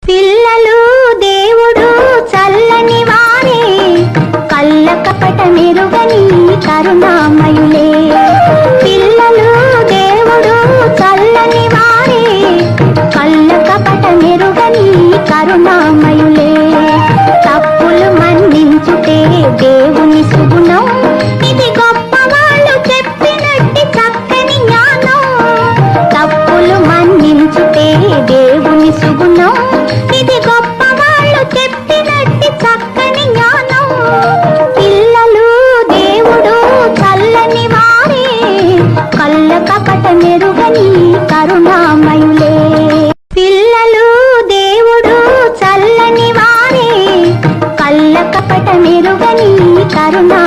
పిల్లలు దేవుడు చల్లని వారే, కళ్ళ కపట మెరుగని కరుణామయులే. పిల్లలు దేవుడు చల్లని వారే, కళ్ళ కపట మెరుగని కరుణామయులే. తప్పులు మన్నించుటే దేవుని సుగుణం, ఇది గొప్ప వాళ్ళు చెప్పినట్టి చక్కని జ్ఞానం. తప్పులు మన్నించుటే దేవుని సుగుణం, ఇది గొప్ప వాళ్ళు చెప్పినట్టి చక్కని జ్ఞానం. పిల్లలు దేవుడు చల్లని వారే, కళ్ళ కపట మెరుగని కరుణామయులే. పిల్లలు దేవుడు చల్లని వారే, కళ్ళ కపట మెరుగని కరుణా